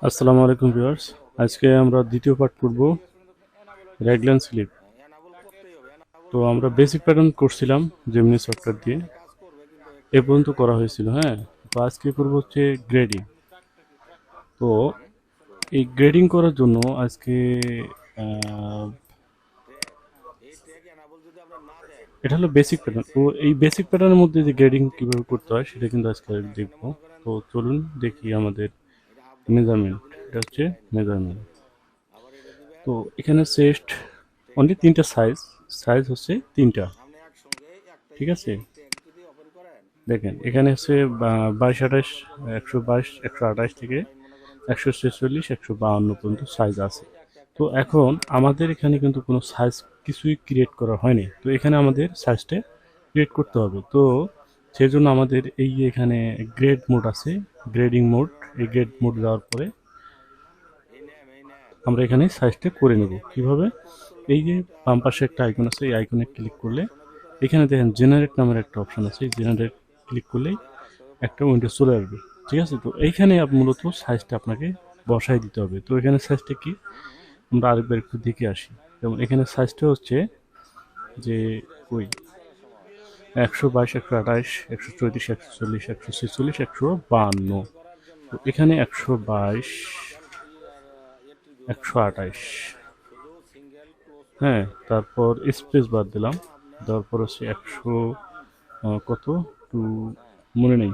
আসসালামু আলাইকুম ভিউয়ার্স। আজকে আমরা দ্বিতীয় পার্ট করব রেগলান স্লিপ। তো আমরা বেসিক প্যাটার্ন করছিলাম জেমিনি সফটওয়্যার দিয়ে, এ পর্যন্ত করা হয়েছিল। হ্যাঁ, তো আজকে করব হচ্ছে গ্রেডিং। তো এই গ্রেডিং করার জন্য আজকে আহ, এটা হলো বেসিক প্যাটার্ন। তো এই বেসিক প্যাটার্নের মধ্যে যে গ্রেডিং কিভাবে করতে হয় সেটা কিন্তু আজকে দেখব। তো চলুন দেখি আমাদের মেজারমেন্ট। এটা হচ্ছে মেজারমেন্ট। তো এখানে চেস্ট অনলি তিনটা সাইজ, সাইজ হচ্ছে তিনটা। ঠিক আছে, দেখেন এখানে হচ্ছে 22 28, 122, 128 থেকে 146, 152 পর্যন্ত সাইজ আছে। তো এখন আমাদের এখানে কিন্তু কোনো সাইজ কিছুই ক্রিয়েট করা হয়নি, তো এখানে আমাদের সাইজটা ক্রিয়েট করতে হবে। তো সেই জন্য আমাদের এই যে এখানে গ্রেড মোড আছে, গ্রেডিং মোড। এই গ্রেড মোড দেওয়ার পরে আমরা এখানে সাইজটা করে নেব কিভাবে। এই যে বাম পাশে একটা আইকন আছে, এই আইকনে ক্লিক করলে এখানে দেখেন জেনারেট নামের একটা অপশন আছে। জেনারেট ক্লিক করলেই একটা উইন্ডো চলে আসবে। ঠিক আছে, তো এইখানে মূলত সাইজটা আপনাকে বসাই দিতে হবে। তো এখানে সাইজটা কি, আমরা আরেকবার একটু দেখে আসি। যেমন এখানে সাইজটা হচ্ছে যে ওই 122, 128, 134, 140, 146, 152। তো এখানে 122, 128, হ্যাঁ, তারপর স্পেস বার দিলাম, দেওয়ার পর হচ্ছে 100 কত টু মনে নেই,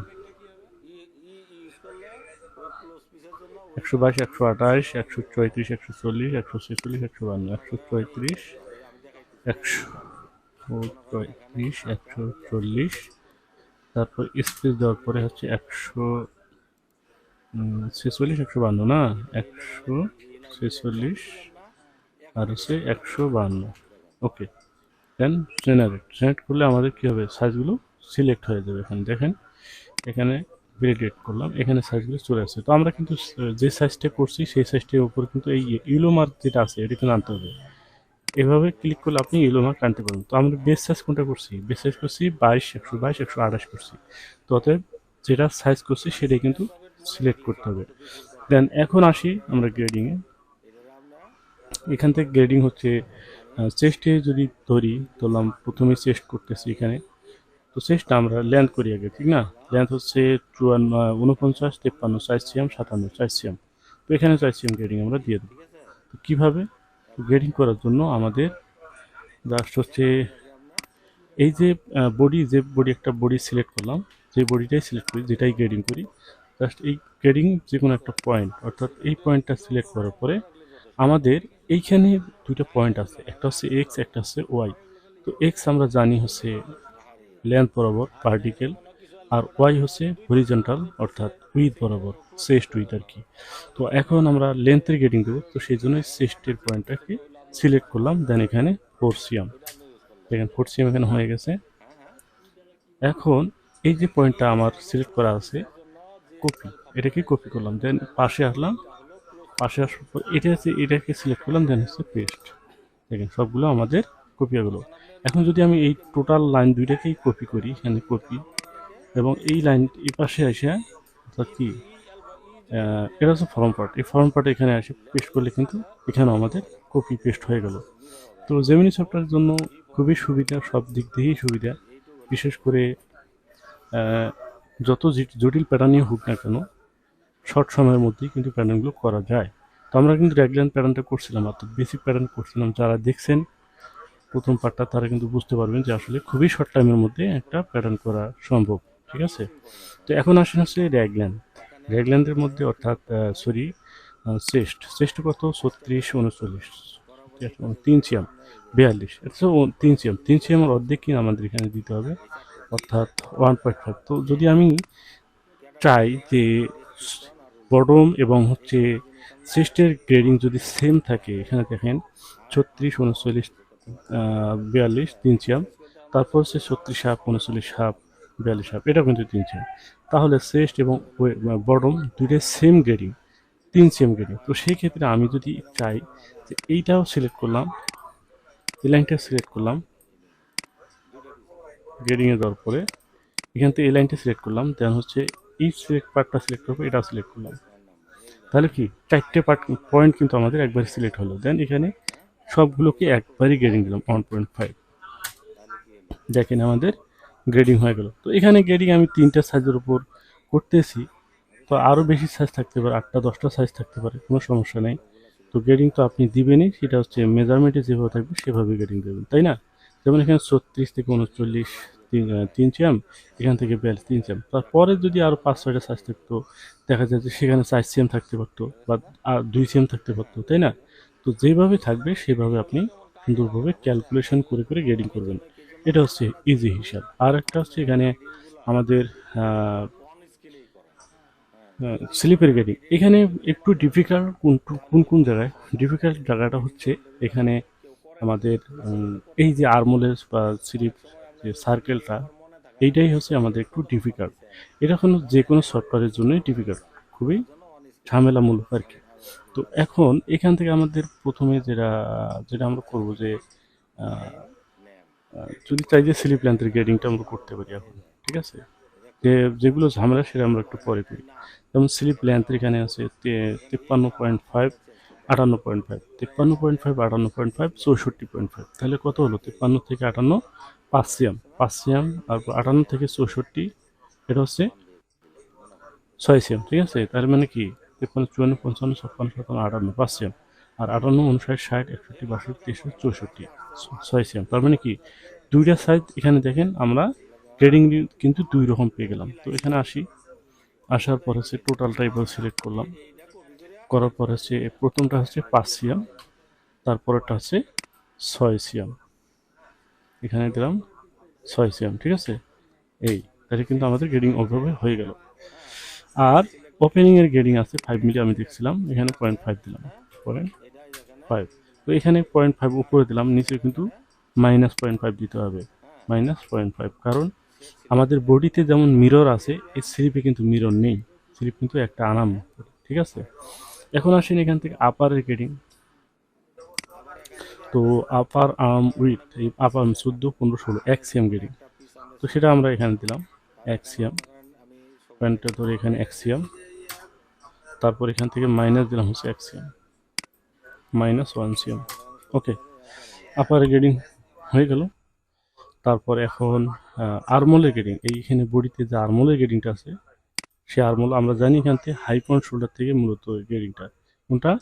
122, 128, 134, 140, 146, 152, 134, 135, 140, তারপর স্পেস দেওয়ার পরে হচ্ছে 146, 152 না, 146 আর হচ্ছে 152। ওকে, দেন জেনারেট। জেনারেট করলে আমাদের কি হবে, সাইজগুলো সিলেক্ট হয়ে যাবে। এখানে দেখেন, এখানে ভ্যালিডেট করলাম, এখানে সাইজগুলো চলে আসছে। তো আমরা কিন্তু যে সাইজটা করছি সেই সাইজটার উপর কিন্তু এই ইউলো মার্ক যেটা আছে এটা কিন্তু আনতে হবে। এভাবে ক্লিক করলে আপনি ইউলো মার্ক আনতে পারবেন। তো আমরা বেস সাইজ কোনটা করছি, বেস সাইজ করছি 22, 122, 128 করছি। তো অতএব যেটা সাইজ করছি সেটাই কিন্তু সিলেক্ট করতে হবে। দেন এখন আসি আমরা গ্রেডিংয়ে। এখান থেকে গ্রেডিং হচ্ছে চেস্টে যদি ধরলাম প্রথমে চেস্ট করতেছি এখানে। তো চেষ্টা আমরা লেন্থ করি আগে, ঠিক না? লেন্থ হচ্ছে 49, 53, 4 সিএম, 57, 4 সিএম। তো এখানে 4 সিএম গ্রেডিং আমরা দিয়ে দেবো। তো কীভাবে, গ্রেডিং করার জন্য আমাদের জাস্ট হচ্ছে এই যে বডি, যে বডি একটা বডি সিলেক্ট করলাম, যে বডিটাই সিলেক্ট করি, যেটাই গ্রেডিং করি, জাস্ট এই গ্রেডিং যে কোনো একটা পয়েন্ট, অর্থাৎ এই পয়েন্টটা সিলেক্ট করার পরে আমাদের এইখানে দুইটা পয়েন্ট আছে, একটা হচ্ছে এক্স, একটা হচ্ছে ওয়াই। তো এক্স আমরা জানি হচ্ছে লেন্থ বরাবর ভার্টিক্যাল, আর ওয়াই হচ্ছে হরিজন্টাল অর্থাৎ উইথ বরাবর, চেস্ট উইথ আর কি। তো এখন আমরা লেন্থের গ্রেডিং দেবো, তো সেই জন্য চেস্টের পয়েন্টটাকে সিলেক্ট করলাম। দেন এখানে 4 সিএম, দেখেন 4 সিএম এখানে হয়ে গেছে। এখন এই যে পয়েন্টটা আমার সিলেক্ট করা আছে, কপি, এটাকে কপি করলাম। দেন পাশে আসলাম, পাশে আসার পর এটাকে সিলেক্ট করলাম। দেন হচ্ছে পেস্ট, দেখেন সবগুলো আমাদের কপি হয়ে গেলো। এখন যদি আমি এই টোটাল লাইন দুইটাকেই কপি করি, এখানে কপি, এবং এই লাইন এই পাশে আসে, অর্থাৎ কি, এটা হচ্ছে ফর্ম পার্ট, এই ফর্ম পার্টে এখানে আসে পেস্ট করলে কিন্তু এখানেও আমাদের কপি পেস্ট হয়ে গেল। তো জেমিনি সফটওয়্যারের জন্য খুবই সুবিধা, সব দিক দিয়েই সুবিধা। বিশেষ করে আহ, যত জটিল প্যাটার্নই হোক না কেন, শর্ট সময়ের মধ্যেই কিন্তু প্যাটার্নগুলো করা যায়। তো আমরা কিন্তু রেগলান প্যাটার্নটা করছিলাম, অর্থাৎ বেসিক প্যাটার্ন করছিলাম। যারা দেখছেন প্রথম পার্টটা তারা কিন্তু বুঝতে পারবেন যে আসলে খুবই শর্ট টাইমের মধ্যে একটা প্যাটার্ন করা সম্ভব। ঠিক আছে, তো এখন আসেন হচ্ছে রেগল্যান্ড। রেগল্যান্ডের মধ্যে অর্থাৎ সরি, চেস্ট, চেস্ট কত, 36, 39, 3 সিএম, 42, এটা তো 3 সিএম, 3 সিএমের অর্ধেক কিনা আমাদের এখানে দিতে হবে, অর্থাৎ 1.5। তো যদি আমি চাই যে বটম এবং হচ্ছে চেস্টের গ্রেডিং যদি সেম থাকে, এখানে দেখেন 36, 39, 42, 3 সিএম, তারপর হচ্ছে 36 হাফ, 39 হাফ, 42 হাফ, এটা কিন্তু 3 সিএম। তাহলে চেস্ট এবং বটম দুইটাই সেম গ্রেডিং, 3 সিএম গ্রেডিং। তো সেই ক্ষেত্রে আমি যদি চাই যে এইটাও সিলেক্ট করলাম, এই লাইনটা সিলেক্ট করলাম গ্রেডিংয়ে দেওয়ার পরে, এখান থেকে এই লাইনটা সিলেক্ট করলাম, দেন হচ্ছে এই সিলেক্ট পার্টটা সিলেক্ট করবো, এটা সিলেক্ট করলাম। তাহলে কি চারটে পয়েন্ট কিন্তু আমাদের একবার সিলেক্ট হলো। দেন এখানে সবগুলোকে একবারই গ্রেডিং দিলাম 1.5। দেখেন আমাদের গ্রেডিং হয়ে গেল। তো এখানে গ্রেডিং আমি 3টা সাইজের উপর করতেছি, তো আরও বেশি সাইজ থাকতে পারে, 8টা 10টা সাইজ থাকতে পারে, কোনো সমস্যা নেই। তো গ্রেডিং তো আপনি দিবেনই, সেটা হচ্ছে মেজারমেন্টে যেভাবে থাকবে সেভাবে গ্রেডিং দেবেন, তাই না? যেমন এখানে 36 থেকে 39 তিন সিএম, এখান থেকে 42 3 সিএম। তারপরে যদি আরও 5-6টা সাইজ থাকতো, দেখা যায় যে সেখানে 4 সিএম থাকতে পারতো বা 2 সিএম থাকতে পারতো, তাই না? তো যেভাবে থাকবে সেভাবে আপনি সুন্দরভাবে ক্যালকুলেশন করে করে গ্রেডিং করবেন। এটা হচ্ছে ইজি হিসাব। আর একটা হচ্ছে এখানে আমাদের স্লিপের গ্রেডিং। এখানে একটু ডিফিকাল্ট কোন কোন জায়গায়, ডিফিকাল্ট জায়গাটা হচ্ছে এখানে আমাদের এই যে আর্মলেস বা স্লিপ যে সার্কেলটা, এইটাই হচ্ছে আমাদের একটু ডিফিকাল্ট। এটা যে কোনো সফটওয়্যারের জন্যই ডিফিকাল্ট, খুবই ঝামেলামূলক আর কি। তো এখন এখান থেকে আমাদের প্রথমে যেটা যেটা আমরা করব যে আহ, যদি চাই যে স্লিপ লেন্থের গ্রেডিংটা আমরা করতে পারি এখন, ঠিক আছে? যেগুলো ঝামেলা সেটা আমরা একটু পরে করি। যেমন স্লিপ লেন্থ এখানে আছে 53.5, 58.5, 53.5, 58.5, 64.5। তাহলে কত হলো? 53 থেকে 58, 5 সিএম, 5 সিএম। আর 58 থেকে 64, এটা হচ্ছে 6 সিএম, ঠিক আছে? তার মানে কি 53, 54, 55, 56, 57, 58, 5 সিএম। আর 58, 59, 60, 61, 62, 63, 64, 6 সিএম। তার মানে কি দুইটা সাইজ এখানে দেখেন আমরা গ্রেডিং কিন্তু দুই রকম পেয়ে গেলাম। তো এখানে আসার পর হচ্ছে টোটালটা এবার সিলেক্ট করলাম, করার পর হচ্ছে প্রথমটা হচ্ছে 5 সিএম, তারপরেরটা হচ্ছে 6 সিএম, এখানে দিলাম 6 সিএম, ঠিক আছে? এই তাহলে কিন্তু আমাদের গ্রেডিং ওভাবে হয়ে গেল। আর ওপেনিং এর গ্রেডিং আছে 5 মিলি, আমি দেখছিলাম এখানে 0.5 দিলাম, 0.5। তো এখানে 0.5 উপরে দিলাম, নিচে কিন্তু -0.5 দিতে হবে, -0.5। কারণ আমাদের বডিতে যেমন মিরর আছে, এই স্লিপে কিন্তু মিরর নেই, স্লিপ কিন্তু একটা আনাম, ঠিক আছে? এখন আসেন এখান থেকে আপারের গ্রেডিং। তো আপার আর্ম উইথ, এই আপার 14, 15, 16 1 সিএম গ্রেডিং। তো সেটা আমরা এখানে দিলাম 1 সিএম, প্যান্টটা ধরে এখানে 1 সিএম, তারপর এখান থেকে মাইনাস দিলাম হচ্ছে 1 সিএম, -1 সিএম। ওকে, আপার গ্রেডিং হয়ে গেল। তারপর এখন আর্মলের গ্রেডিং, এইখানে বডিতে যে আর্মলের গ্রেডিংটা আছে, সে আর্মল আমরা জানি এখান থেকে হাই পয়েন্ট শোল্ডার থেকে মূলত গ্রেডিংটা কোনটা,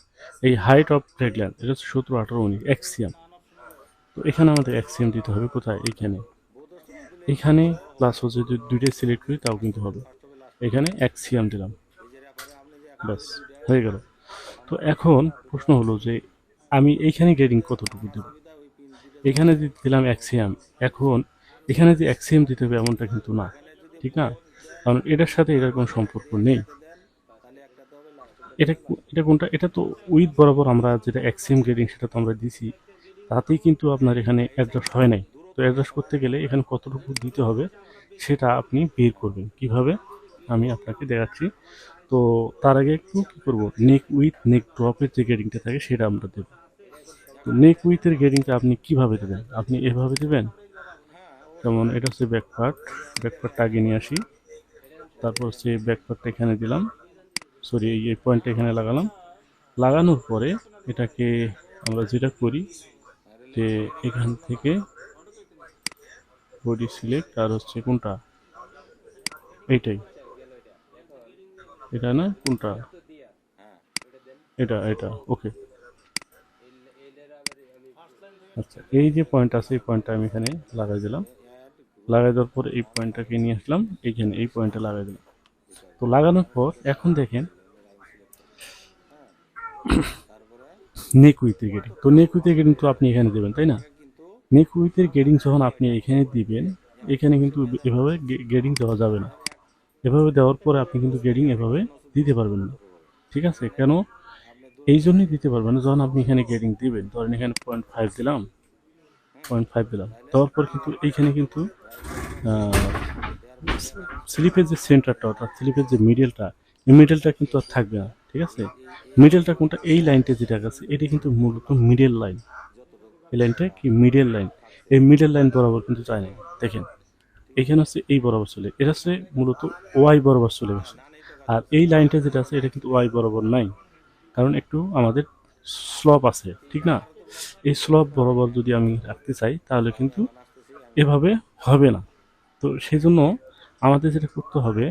এই হাইট অফ ফ্রেগল্যান্ড, এটা হচ্ছে 17, 18, 19 1 সিএম। তো এখানে আমাদের 1 সিএম দিতে হবে কোথায়? এইখানে, এখানে প্লাস হচ্ছে যদি দুইটাই সিলেক্ট করি তাও কিন্তু হবে। এখানে 1 সিএম দিলাম, ব্যাস হয়ে গেল। তো এখন প্রশ্ন হলো যে আমি এইখানে গ্রেডিং কতটুকু দেব? এখানে দিলাম 1 সিএম। এখন এখানে যে 1 সিএম দিতে হবে এমনটা কিন্তু না, ঠিক না? কারণ এটার সাথে এটার কোনো সম্পর্ক নেই। এটা এটা কোনটা? এটা তো উইথ বরাবর আমরা যেটা 1 সিএম গ্রেডিং সেটা তো আমরা দিছি, তাতেই কিন্তু আপনার এখানে অ্যাডজাস্ট হয় নাই। তো অ্যাডজাস্ট করতে গেলে এখানে কতটুকু দিতে হবে সেটা আপনি বের করবেন কিভাবে, আমি আপনাকে দেখাচ্ছি। তো তার আগে একটু কি করব, নেক উইথ নেক ড্রপের যে গ্রেডিংটা থাকে সেটা আমরা দেব। তো নেক উইথের গ্রেডিংটা আপনি কিভাবে দেবেন? আপনি এভাবে দেবেন, যেমন এটা হচ্ছে ব্যাকপার্টটা আগে নিয়ে আসি, তারপর হচ্ছে ব্যাকপার্টটা এখানে দিলাম, সরি এই পয়েন্টটা এখানে লাগালাম। লাগানোর পরে এটাকে আমরা যেটা করি যে এখান থেকে বডি সিলেক্ট, আর হচ্ছে কোনটা, এইটাই, এটা না কোনটা, এটা ওকে। আচ্ছা, এই যে পয়েন্ট আছে এই পয়েন্টটা আমি এখানে লাগাই দিলাম। লাগাই দেওয়ার পর এই পয়েন্টটাকে নিয়ে আসলাম এইখানে, এই পয়েন্টটা লাগাই দিলাম। তো লাগানোর পর এখন দেখেন নেক উইথের গ্রেডিং। তো নেক উইথের গ্রেডিং তো আপনি এখানে দেবেন, তাই না? নেক উইথের গ্রেডিং যখন আপনি এখানে দিবেন, এখানে কিন্তু এভাবে গ্রেডিং দেওয়া যাবে না। এভাবে দেওয়ার পরে আপনি কিন্তু গ্রেডিং এভাবে দিতে পারবেন না, ঠিক আছে? কেন এই জন্যই দিতে পারবেন না, যখন আপনি এখানে গ্রেডিং দিবেন, ধরেন এখানে 0.5 দিলাম, 0.5 দিলাম, দেওয়ার পর কিন্তু এইখানে কিন্তু স্লিপের যে সেন্টারটা অর্থাৎ স্লিপের যে মিডলটা, এই মিডলটা কিন্তু আর থাকবে না, ঠিক আছে? মিডলটা কোনটা? এই লাইনটা যেটা আছে এটা কিন্তু মূলত মিডল লাইন। এই লাইনটা কি মিডল লাইন? এই মিডল লাইন বরাবর কিন্তু যায় না, দেখেন এখানে হচ্ছে এই বরাবর চলে, এটা হচ্ছে মূলত ওয়াই বরাবর চলে গেছে। আর এই লাইনটা যেটা আছে এটা কিন্তু ওয়াই বরাবর নাই, কারণ একটু আমাদের স্লপ আছে, ঠিক না? এই স্লপ বরাবর যদি আমি রাখতে চাই তাহলে কিন্তু এভাবে হবে না। তো সেই জন্য আমাদের যেটা করতে হবে,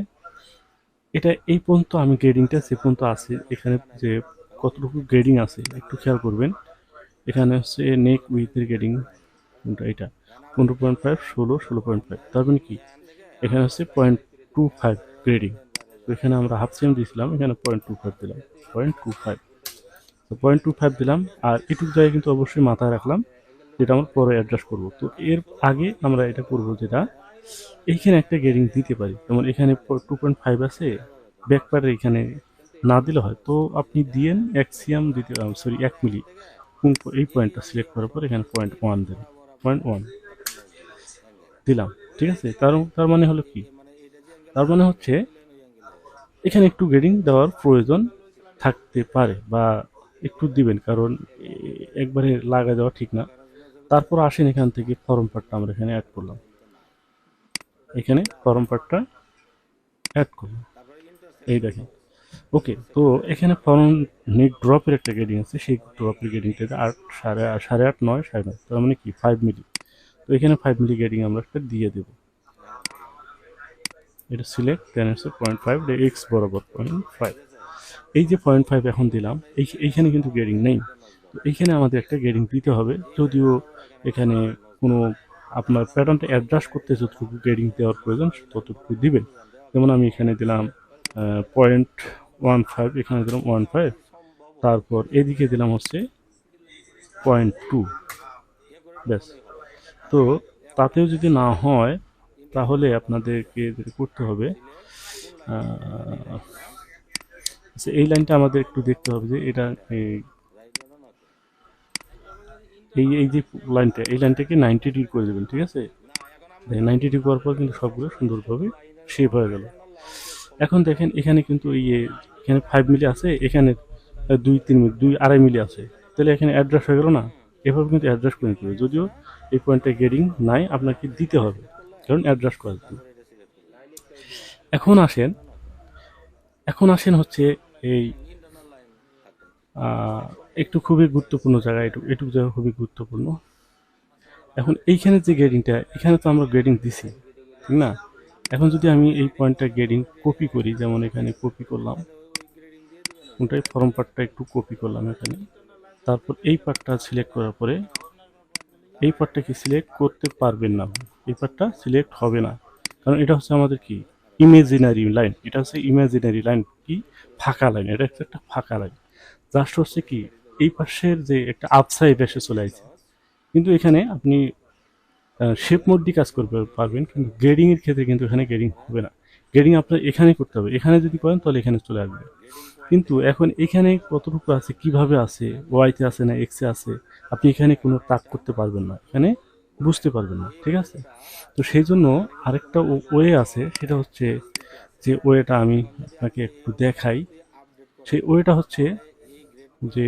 এটা এই পর্যন্ত আমি গ্রেডিংটা যে পর্যন্ত আছে এখানে যে কতটুকু গ্রেডিং আছে একটু খেয়াল করবেন। এখানে হচ্ছে নেক উইথের গ্রেডিং কোনটা, এটা 15.5, 16.5, তার মানে কি এখানে হচ্ছে 0.25 গ্রেডিং। তো এখানে আমরা হাফ সেম দিয়েছিলাম, এখানে 0.25 দিলাম, 0.25। তো 0.25 দিলাম, আর এটুকু জায়গায় কিন্তু অবশ্যই মাথায় রাখলাম যেটা আমরা পরে অ্যাডজাস্ট করব। তো এর আগে আমরা এটা করব যেটা, এইখানে একটা গ্রেডিং দিতে পারি, যেমন এখানে 2.5 আছে, ব্যাকপারে এখানে না দিলে হয়, তো আপনি দিয়েন এক্সিয়াম দিতে, সরি 1 মিলি, এই পয়েন্টটা সিলেক্ট করার পর এখানে 0.1 দেবেন, 0.1 দিলাম, ঠিক আছে? তার তার মানে হলো কি, তার মানে হচ্ছে এখানে একটু গ্রেডিং দেওয়ার প্রয়োজন থাকতে পারে, বা একটু দিবেন, কারণ একবারে লাগা দেওয়া ঠিক না। তারপর আসেন এখান থেকে ফর্ম পার্টটা আমরা এখানে অ্যাড করলাম, এখানে ফর্ম পার্টটা অ্যাড করলাম, এই দেখেন। ওকে, তো এখানে ফর্ম নেক ড্রপের একটা গ্রেডিং আছে, সেই ড্রপের গ্রেডিংটা 8, সাড়ে আট, 9, 9.5, তার মানে কি 5 মিলি। তো এখানে 5 মিলি গ্রেডিং আমরা একটা দিয়ে দেবো, এটা সিলেক্ট, দেন হচ্ছে 0.5, এক্স বরাবর 0.5। এই যে 0.5 এখন দিলাম, এইখানে কিন্তু গ্রেডিং নেই, তো এইখানে আমাদের একটা গ্রেডিং দিতে হবে, যদিও এখানে কোনো আপনার প্যাটার্নটা অ্যাডজাস্ট করতে যতটুকু গ্রেডিং দেওয়ার প্রয়োজন ততটুকু দিবেন। যেমন আমি এখানে দিলাম 0.15, এখানে দিলাম 1.5, তারপর এদিকে দিলাম হচ্ছে 0.2, ব্যাস। তো তাতেও যদি না হয় তাহলে আপনাদেরকে যেটা করতে হবে, আচ্ছা, এই লাইনটা আমাদের একটু দেখতে হবে যে এটা এই এই যে লাইনটা, এই লাইনটাকে 90 ডিগ্রি করে দেবেন, ঠিক আছে? 90 ডিগ্রি করার পর কিন্তু সবগুলো সুন্দরভাবে শেপ হয়ে গেল। এখন দেখেন এখানে কিন্তু এখানে 5 মিলি আছে, এখানে 2-3 মিলি, 2-2.5 মিলি আছে, তাহলে এখানে অ্যাডজাস্ট হয়ে গেল না? এভাবে কিন্তু অ্যাডজাস্ট করে নিতে হবে, যদিও এই পয়েন্টে গ্রেডিং নাই, আপনাকে দিতে হবে কারণ অ্যাডজাস্ট করার জন্য। এখন আসেন, এখন আসেন হচ্ছে এই একটু খুবই গুরুত্বপূর্ণ জায়গা, এটুকু জায়গা খুবই গুরুত্বপূর্ণ। এখন এইখানে যে গ্রেডিংটা, এখানে তো আমরা গ্রেডিং দিছি, ঠিক না? এখন যদি আমি এই পয়েন্টটা গ্রেডিং কপি করি, যেমন এখানে কপি করলাম, কোনটাই ফর্ম পার্টটা একটু কপি করলাম এখানে, তারপর এই পার্টটা সিলেক্ট করার পরে এই পার্টটা কি সিলেক্ট করতে পারবেন না, এই পার্টটা সিলেক্ট হবে না, কারণ এটা হচ্ছে আমাদের কি ইমেজিনারি লাইন, এটা হচ্ছে ইমেজিনারি লাইন, কি ফাঁকা লাইন, এটা হচ্ছে একটা ফাঁকা লাইন, জাস্ট হচ্ছে কি এই পাশের যে একটা আফসাইড এসে চলে আসছে, কিন্তু এখানে আপনি শেপ মোড দিয়ে কাজ করতে পারবেন, কিন্তু গ্রেডিং এর ক্ষেত্রে কিন্তু এখানে গ্রেডিং হবে না। গ্রেডিং আপনার এখানে করতে হবে, এখানে যদি করেন তাহলে এখানে চলে আসবে, কিন্তু এখন এখানে কতটুকু আছে, কিভাবে আছে, ওয়াইতে আছে না এক্সে আছে, আপনি এখানে কোনো তাক করতে পারবেন না, এখানে বুঝতে পারবেন না, ঠিক আছে? তো সেই জন্য আরেকটা ওয়ে আছে, সেটা হচ্ছে যে ওয়েটা আমি আপনাকে একটু দেখাই। সেই ওয়েটা হচ্ছে যে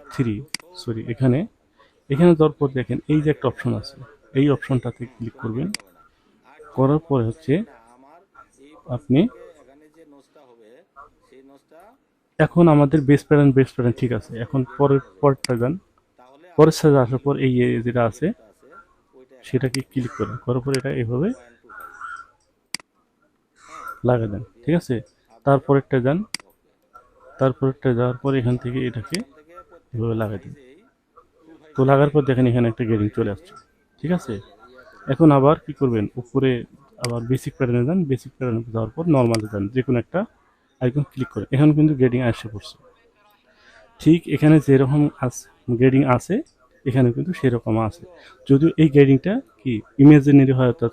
F3, সরি, এখানে এখানে দেওয়ার পর দেখেন এই যে একটা অপশন আছে, এই অপশনটাতে ক্লিক করবেন, করার পরে হচ্ছে আপনি, এখন আমাদের বেস প্যাটার্ন ঠিক আছে, এখন পরেরটা যান, পরের সাথে আসার পর এই যেটা আছে সেটাকে ক্লিক করেন, করার পর এটা এভাবে লাগা দেন, ঠিক আছে? তারপরেরটা যান, তারপরেরটা যাওয়ার পর এখান থেকে এটাকে এভাবে লাগাই দিন। তো লাগার পর দেখেন এখানে একটা গ্রেডিং চলে আসছে, ঠিক আছে? এখন আবার কি করবেন, উপরে আবার বেসিক প্যাটার্নে যান, বেসিক প্যাটার্নে যাওয়ার পর নর্মালে যান, যে কোনো একটা আইকন ক্লিক করেন, এখন কিন্তু গ্রেডিং আসে পড়ছে, ঠিক এখানে যেরকম গ্রেডিং আছে এখানে কিন্তু সেরকম আছে, যদিও এই গ্রেডিংটা কি ইমেজিনারি হয়, অর্থাৎ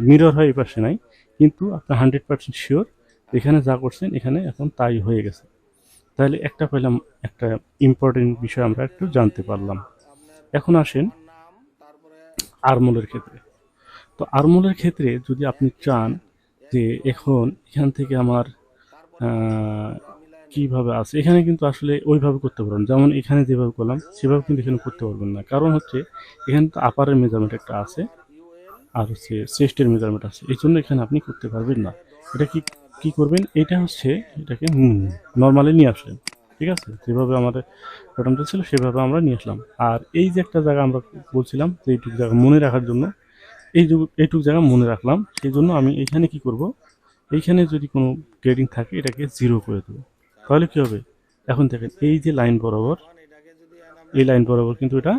মিরর হয় এই পাশে নাই, কিন্তু আপনার 100% শিওর এখানে যা করছেন এখানে এখন তাই হয়ে গেছে। তাহলে একটা পেলাম, একটা ইম্পর্টেন্ট বিষয় আমরা একটু জানতে পারলাম। এখন আসেন আরমোলের ক্ষেত্রে। তো আরমোলের ক্ষেত্রে যদি আপনি চান যে এখন এখান থেকে আমার আহ, কিভাবে আছে, এখানে কিন্তু আসলে ওইভাবে করতে পারবেন, যেমন এখানে যেভাবে করলাম সেভাবে কিন্তু এখানে করতে পারবেন না, কারণ হচ্ছে এখানে তো আপারের মেজারমেন্ট একটা আছে আর হচ্ছে চেস্টের মেজারমেন্ট আছে, এই জন্য এখানে আপনি করতে পারবেন না। এটা কি কি করবেন, এটা হচ্ছে এটাকে নর্মালি নিয়ে আসলেন, ঠিক আছে, যেভাবে আমাদের প্রোগ্রামটা ছিল সেভাবে আমরা নিয়ে আসলাম। আর এই যে একটা জায়গা আমরা বলছিলাম যে এইটুকু জায়গা মনে রাখার জন্য, এইটুকু জায়গা মনে রাখলাম, সেই জন্য আমি এইখানে কি করব, এইখানে যদি কোনো গ্রেডিং থাকে এটাকে জিরো করে দেবো। তাহলে কি হবে, এখন দেখেন এই যে লাইন বরাবর, এই লাইন বরাবর কিন্তু এটা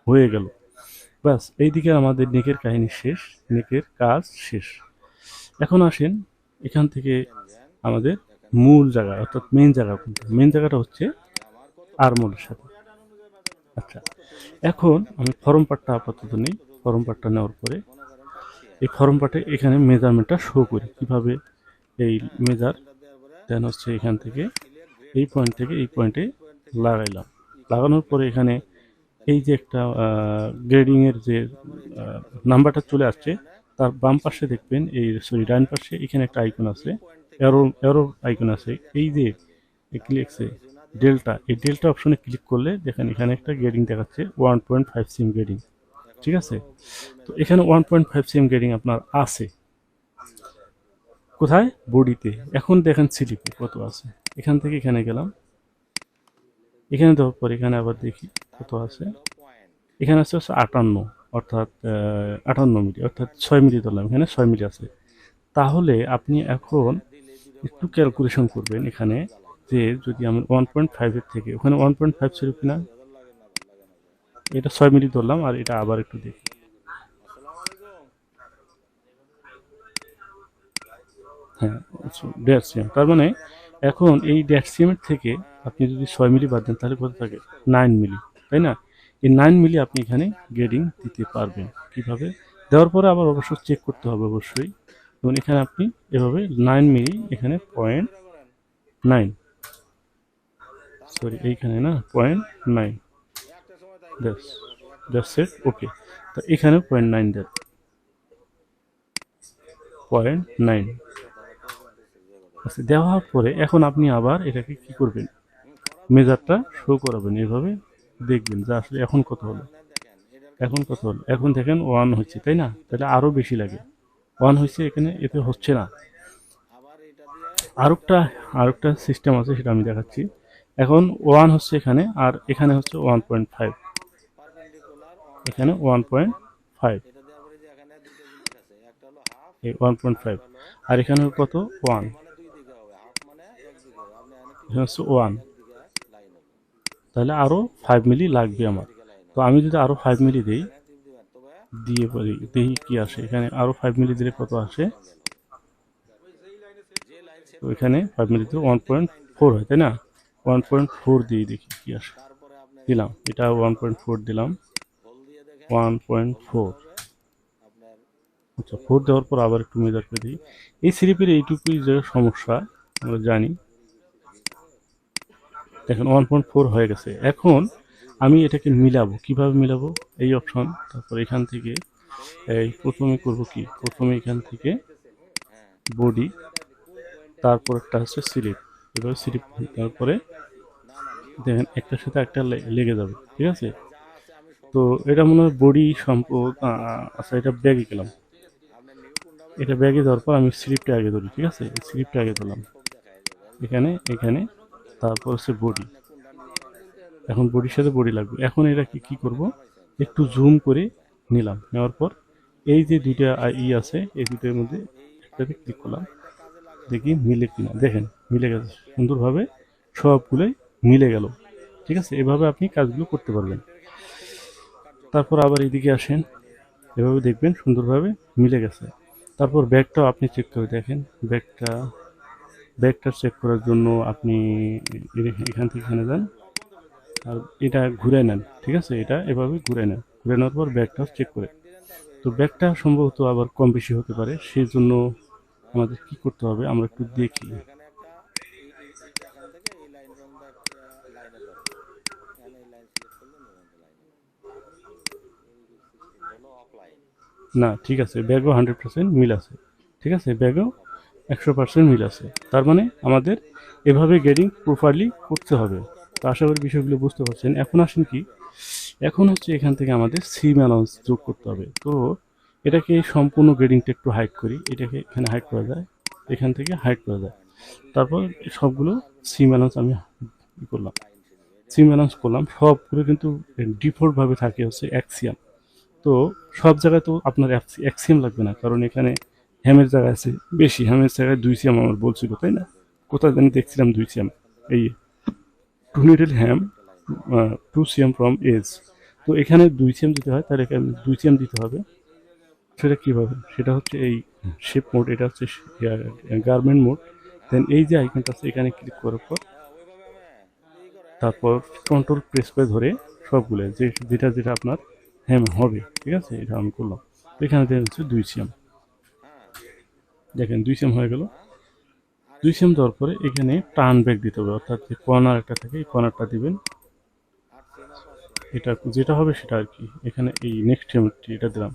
হয়ে গেল। ব্যাস, এইদিকে আমাদের নেকের কাহিনী শেষ, নেকের কাজ শেষ। এখন আসেন এখান থেকে আমাদের মূল জায়গা, অর্থাৎ মেন জায়গা কোনটা, মেন জায়গাটা হচ্ছে আর্মলের সাথে। আচ্ছা, এখন আমি ফর্ম পার্টটা আপাতত নেই, ফর্ম পার্টটা নেওয়ার পরে এই ফর্ম পার্টে এখানে মেজারমেন্টটা শো করি কিভাবে, এই মেজার দেন হচ্ছে এখান থেকে এই পয়েন্ট থেকে এই পয়েন্টে লাগাইলাম। লাগানোর পরে এখানে এই যে একটা গ্রেডিং এর যে নাম্বারটা চলে আসছে, তার বাম পাশে দেখবেন, এই সরি ডান পাশে এখানে একটা আইকন আছে, এরো এরো আইকন আছে, এই যে ক্লিকছে ডেল্টা, এই ডেল্টা অপশনে ক্লিক করলে দেখেন এখানে একটা গ্রেডিং দেখাচ্ছে 1.5 সিম গ্রেডিং, ঠিক আছে। তো এখানে 1.5 সিম গ্রেডিং আপনার আছে কোথায়, বডিতে। এখন দেখেন স্লিপে কত আছে, এখান থেকে এখানে গেলাম, এখানে দেওয়ার পর এখানে আবার দেখি কত আছে, এখানে আছে হচ্ছে 58, অর্থাৎ 58 মিলি, অর্থাৎ 6 মিলি ধরলাম, এখানে 6 মিলি আছে। তাহলে আপনি এখন একটু ক্যালকুলেশন করবেন এখানে, যে যদি আমি 1.5-এর থেকে ওখানে 1.5 ছিল কিনা, এটা 6 মিলি ধরলাম, আর এটা আবার একটু দেখি, হ্যাঁ 1.5 সিএম, তার মানে এখন এই 1.5 সিএমের থেকে আপনি যদি 6 মিলি বাদ দেন তাহলে কত থাকে, 9 মিলি, তাই না। এই 9 মিলি আপনি এখানে গ্রেডিং দিতে পারবেন। কিভাবে দেওয়ার পরে আবার অবশ্য চেক করতে হবে অবশ্যই, এবং এখানে আপনি এভাবে 9 মিলি, এখানে 0.9, সরি এইখানে না 0.9, দ্যাটস দ্যাটস ইট, ওকে। তো এখানে 0.9 দেন, 0.9, আচ্ছা দেওয়ার পরে এখন আপনি আবার এটাকে কি করবেন, মেজারটা শো করাবেন, এভাবে দেখবেন যে আসলে এখন কত হলো, এখন কত হলো, এখন দেখেন 1 হচ্ছে, তাই না, তাহলে আরও বেশি লাগে, 1 হচ্ছে এখানে, এতে হচ্ছে না। আরেকটা আরেকটা সিস্টেম আছে, সেটা আমি দেখাচ্ছি। এখন 1 হচ্ছে এখানে, আর এখানে হচ্ছে 1.5, এখানে 1.5, এই 1.5, আর এখানে কত 1, এখানে হচ্ছে 1, তাহলে আরও 5 মিলি লাগবে আমার। তো আমি যদি আরও 5 মিলি দিই, দিয়ে বলি দেখি কি আসে, এখানে আরও 5 মিলি দিলে কত আসে, তো এখানে 5 মিলি দিলে 1.4 হয়, তাই না, 1.4 দিয়ে দেখি কি আসে, দিলাম এটা 1.4 দিলাম, 1.4, আচ্ছা 4 দেওয়ার পর আবার একটু মেজার করে দিই। এই স্লিপের এইটুকুই যে সমস্যা আমরা জানি, দেখেন 1.4 হয়ে গেছে। এখন আমি এটাকে মিলাবো, কিভাবে মিলাবো, এই অপশন, তারপর এখান থেকে এই প্রথমে করব কি, প্রথমে এখান থেকে বডি, তারপর একটা হচ্ছে স্লিপ, এভাবে স্লিপ, তারপরে দেখেন একটার সাথে একটা লেগে যাবে, ঠিক আছে। তো এটা মনে হয় বডি সম্পদ, আচ্ছা এটা ব্যাগে গেলাম, এটা ব্যাগে যাওয়ার পর আমি স্লিপটা আগে ধরি, ঠিক আছে, স্লিপটা আগে ধরলাম এখানে এখানে, তারপর হচ্ছে বডি, এখন বডির সাথে বডি লাগবে। এখন এটা কি করব, একটু জুম করে নিলাম, নেওয়ার পর এই যে দুইটা আছে, এই দুইটার মধ্যে একটাতে ক্লিক করলাম, দেখি মিলে কিনা, দেখেন মিলে গেছে সুন্দরভাবে, সবগুলোই মিলে গেল, ঠিক আছে। এভাবে আপনি কাজগুলো করতে পারবেন। তারপর আবার এইদিকে আসেন, এভাবে দেখবেন সুন্দরভাবে মিলে গেছে। তারপর ব্যাগটাও আপনি চেক করে দেখেন, ব্যাগটা চেক করার জন্য আপনি এখান থেকে এখানে যান, আর এটা ঘুরে নেন, ঠিক আছে, এটা এভাবে ঘুরে নেন, ঘুরে নেওয়ার পর ব্যাগটাও চেক করে। তো ব্যাগটা সম্ভবত আবার কম বেশি হতে পারে, সেই জন্য আমাদের কি করতে হবে, আমরা একটু দেখি। না ঠিক আছে, ব্যাগও 100% মিল আছে, ঠিক আছে, ব্যাগও 100% মিল আছে। তার মানে আমাদের এভাবে গ্রেডিং প্রপারলি করতে হবে। তো আশা করি বিষয়গুলো বুঝতে পারছেন। এখন আসেন কি, এখন হচ্ছে এখান থেকে আমাদের সিম অ্যালাউন্স যোগ করতে হবে। তো এটাকে সম্পূর্ণ গ্রেডিংটা একটু হাইড করি, এটাকে এখানে হাইড করা যায়, এখান থেকে হাইড করা যায়। তারপর সবগুলো সিম অ্যালাউন্স আমি করলাম, সিম অ্যালাউন্স করলাম, সবগুলো কিন্তু ডিফল্টভাবে থাকে হচ্ছে অ্যাক্সিয়াম। তো সব জায়গায় তো আপনার অ্যাক্সিয়াম লাগবে না, কারণ এখানে হ্যামের জায়গা আছে বেশি, হ্যামের জায়গায় 2 সিএম আমার বলছিল, তাই না? কোথায় জানি দেখছিলাম 2 সিএম। এই two needle hem 2 cm from edge. তো এখানে 2 সিএম দিতে হয়, তাহলে এখানে 2 সিএম দিতে হবে। সেটা কীভাবে? সেটা হচ্ছে এই শেপ মোড, এটা হচ্ছে গার্মেন্ট মোড। দেন এই যে আইকনটা আছে এখানে ক্লিক করার পর তারপর কন্ট্রোল প্রেস করে ধরে সবগুলো যেটা যেটা আপনার হ্যাম হবে, ঠিক আছে, এটা আমি করলাম। তো এখানে দেখেন হচ্ছে 2 সিএম, দেখেন 2 সিএম হয়ে গেল। 2 সিএম দেওয়ার পরে এখানে টার্ন ব্যাক দিতে হবে, অর্থাৎ যে কর্নার একটা থাকে এই কর্নারটা দিবেন, এটা যেটা হবে সেটা আর কি। এখানে এই নেক্সট সিমেট্রি এটা দিলাম,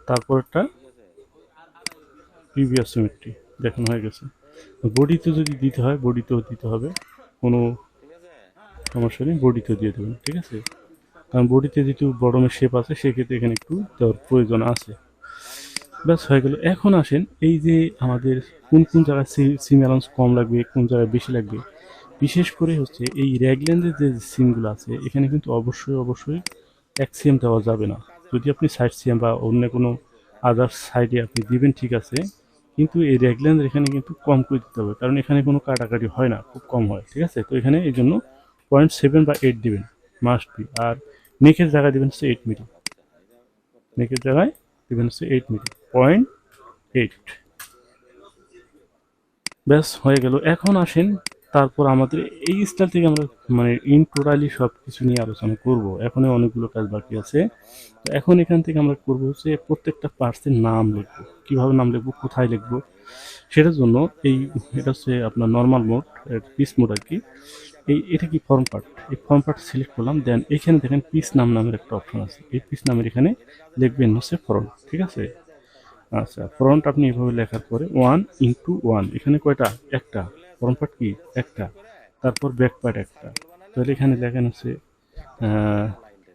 তারপরটা প্রিভিয়াস সিমেট্রি, দেখেন হয়ে গেছে। বডিতে যদি দিতে হয় বডিতেও দিতে হবে, কোনো সমস্যা নেই, বডিতেও দিয়ে দেবেন, ঠিক আছে। কারণ বডিতে যেহেতু বটমের শেপ আছে সেক্ষেত্রে এখানে একটু দেওয়ার প্রয়োজন আছে। ব্যাস হয়ে গেল। এখন আসেন এই যে আমাদের কোন কোন জায়গায় সিম অ্যালাউন্স কম লাগবে, কোন জায়গায় বেশি লাগবে। বিশেষ করে হচ্ছে এই র্যাগল্যান্ডের যে সিমগুলো আছে এখানে কিন্তু অবশ্যই অবশ্যই 1 সিএম দেওয়া যাবে না। যদি আপনি 60 সিএম বা অন্য কোনো আদার্স সাইডে আপনি দিবেন ঠিক আছে, কিন্তু এই র্যাগল্যান্ডের এখানে কিন্তু কম করে দিতে হবে, কারণ এখানে কোনো কাটাকাটি হয় না, খুব কম হয়, ঠিক আছে। তো এখানে এই জন্য 0.7 বা 8 দিবেন, মাস্ট বি। আর নেকের জায়গায় দিবেন হচ্ছে 8 মিলি, নেকের জায়গায় দিবেন হচ্ছে 8 মিলি, 0.8। ব্যাস হয়ে গেল। এখন আসেন তারপর আমাদের এই স্টাইল থেকে আমরা মানে ইন টোটালি সব কিছু নিয়ে আলোচনা করব। এখনো অনেকগুলো কাজ বাকি আছে। তো এখন এখান থেকে আমরা করব হচ্ছে প্রত্যেকটা পার্টসের নাম লিখবো, কিভাবে নাম লিখবো, কোথায় লিখবো। সেটার জন্য এটা হচ্ছে আপনার নর্মাল মোড, পিস মোড আর কি। এটা কি ফর্ম পার্ট, এই ফর্ম পার্ট সিলেক্ট করলাম। দেন এখানে দেখেন পিস নাম নামের একটা অপশন আছে, এই পিস নামের এখানে লিখবেন হচ্ছে ফর্ম, ঠিক আছে। আচ্ছা, ফ্রন্ট আপনি এভাবে লেখার পরে 1 × 1, এখানে কয়টা? একটা। ফ্রন্ট পার্ট কি? একটা। তারপর ব্যাক পার্ট একটা। তাহলে এখানে লেখেন হচ্ছে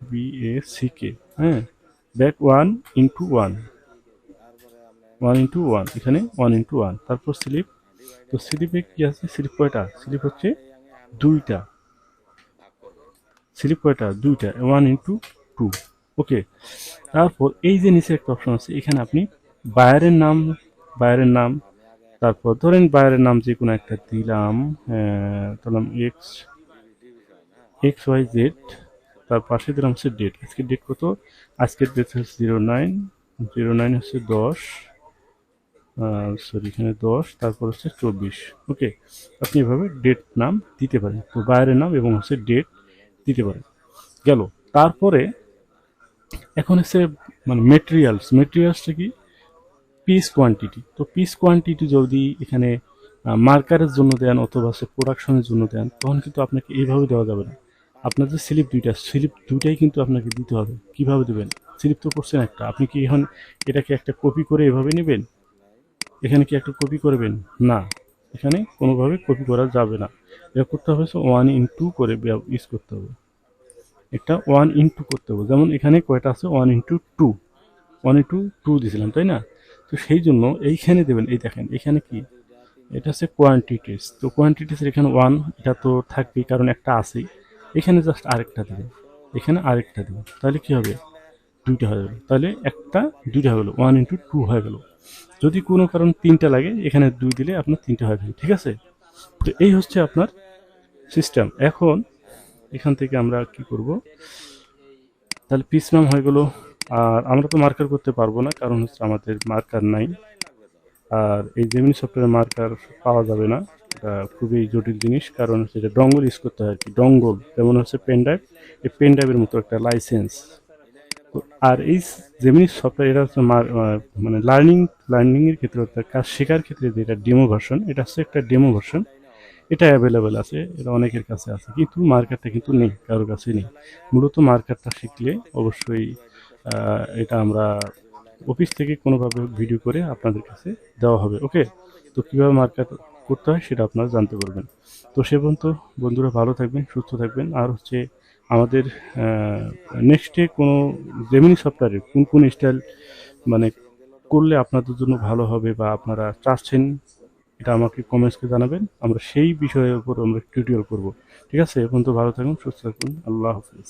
BACK, হ্যাঁ, ব্যাক 1 × 1, 1 × 1, এখানে 1 × 1। তারপর স্লিপ, তো স্লিপে কি আছে? স্লিপ কয়টা? স্লিপ হচ্ছে দুইটা। স্লিপ কয়টা? দুইটা, 1 × 2। ওকে। তারপর এই যে নিচে একটা অপশন আছে, এখানে আপনি বায়ারের নাম, বায়ারের নাম, তারপর ধরেন বায়ারের নাম যে কোনো একটা দিলাম, দিলাম XYZ, তার পাশে দিলাম হচ্ছে ডেট। আজকের ডেট কত? আজকের ডেট হচ্ছে 09, হচ্ছে 10, সরি এখানে 10, তারপর হচ্ছে 24। ওকে, আপনি এভাবে ডেট নাম দিতে পারেন, তো বায়ারের নাম এবং হচ্ছে ডেট দিতে পারেন। গেল। তারপরে এখন হচ্ছে মানে মেটেরিয়ালসটা কি? Piece quantity. তো পিস কোয়ান্টিটি যদি এখানে মার্কারের জন্য দেন অথবা সে প্রোডাকশনের জন্য দেন, তখন কিন্তু আপনাকে এইভাবে দেওয়া যাবে না। আপনার যে স্লিপ দুইটাই কিন্তু আপনাকে দিতে হবে। কিভাবে দেবেন? স্লিপ তো করছেন একটা, আপনি কি এখন এটাকে একটা কপি করে এভাবে নেবেন? এখানে কি একটা কপি করবেন? না, এখানে কোনোভাবে কপি করা যাবে না। এটা করতে হবে 1 × 2 করে ইউজ করতে হবে। একটা 1 × 2 করতে হবে। যেমন এখানে কয়টা আছে? 1 × 2, 1 × 2 দিয়েছিলাম, তাই না? তো সেই জন্য এইখানে দেবেন। এই দেখেন এখানে কি, এটা হচ্ছে কোয়ান্টিটিস। তো কোয়ান্টিটিসের এখানে 1, এটা তো থাকবেই কারণ একটা আছেই। এখানে জাস্ট আরেকটা দেবেন, এখানে আরেকটা দেবেন, তাহলে কি হবে? দুইটা হয়ে গেল। তাহলে একটা দুইটা হয়ে গেল, 1 × 2 হয়ে গেল। যদি কোনো কারণ 3টা লাগে, এখানে 2 দিলে আপনার 3টা হয়ে যাবে, ঠিক আছে। তো এই হচ্ছে আপনার সিস্টেম। এখন এখান থেকে আমরা কি করব? তাহলে পিস নাম হয়ে গেল। আর আমরা তো মার্কার করতে পারবো না, কারণ হচ্ছে আমাদের মার্কার নাই। আর এই জেমিনি সফটওয়্যারে মার্কার পাওয়া যাবে না, এটা খুবই জটিল জিনিস, কারণ হচ্ছে এটা ডঙ্গল ইউজ করতে হয় আর কি। ডঙ্গল যেমন হচ্ছে পেন ড্রাইভ, এই পেন ড্রাইভের মতো একটা লাইসেন্স। আর এই জেমিনি সফটওয়্যার এটা হচ্ছে মানে লার্নিংয়ের ক্ষেত্রে অর্থাৎ কাজ শেখার ক্ষেত্রে যে এটা ডেমো ভার্সন, এটা হচ্ছে একটা ডেমো ভার্সন। এটা অ্যাভেলেবেল আছে, এটা অনেকের কাছে আছে, কিন্তু মার্কারটা কিন্তু নেই, কারোর কাছে নেই। মূলত মার্কারটা শিখলে অবশ্যই এটা আমরা অফিস থেকে কোনোভাবে ভিডিও করে আপনাদের কাছে দেওয়া হবে। ওকে, তো কীভাবে মার্কার করতে হয় সেটা আপনারা জানতে পারবেন। তো সে পর্যন্ত বন্ধুরা ভালো থাকবেন, সুস্থ থাকবেন। আর হচ্ছে আমাদের নেক্সটে কোনো জেমিনি সফটওয়্যারের কোন স্টাইল মানে করলে আপনাদের জন্য ভালো হবে বা আপনারা চাচ্ছেন এটা আমাকে কমেন্টসকে জানাবেন, আমরা সেই বিষয়ের উপর আমরা টিউটোরিয়াল করব। ঠিক আছে, এখন তো ভালো থাকুন, সুস্থ থাকুন, আল্লাহ হাফিজ।